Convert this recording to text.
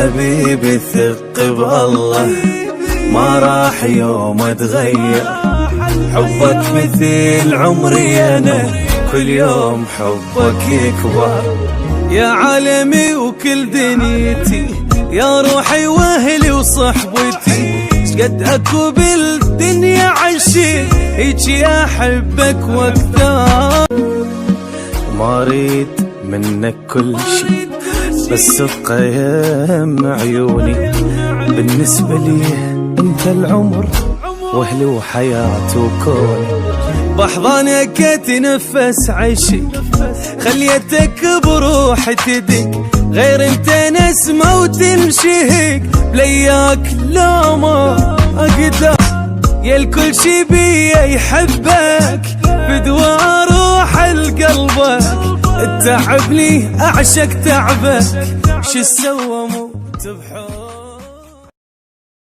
حبيبي ثق بالله ما راح يوم اتغير. حبك مثل عمري انا كل يوم حبك يكبر. يا عالمي وكل دنيتي يا روحي واهلي وصحبتي، شقد اكو بالدنيا عشي هيجي احبك واكثر. ما اريد منك كل شي بس ابقى يم عيوني، بالنسبة لي انت العمر واهلي وحياتي وكوني. بحضانك اتنفس عيشي خليتك بروحي تدق، غير انت نسمة وتنشهق بلياك لا ما اقدر. يا الكل شي بيا يحبك بدوا روح لقلبك، تعبني اعشق تعبك شو سوى موت بحب.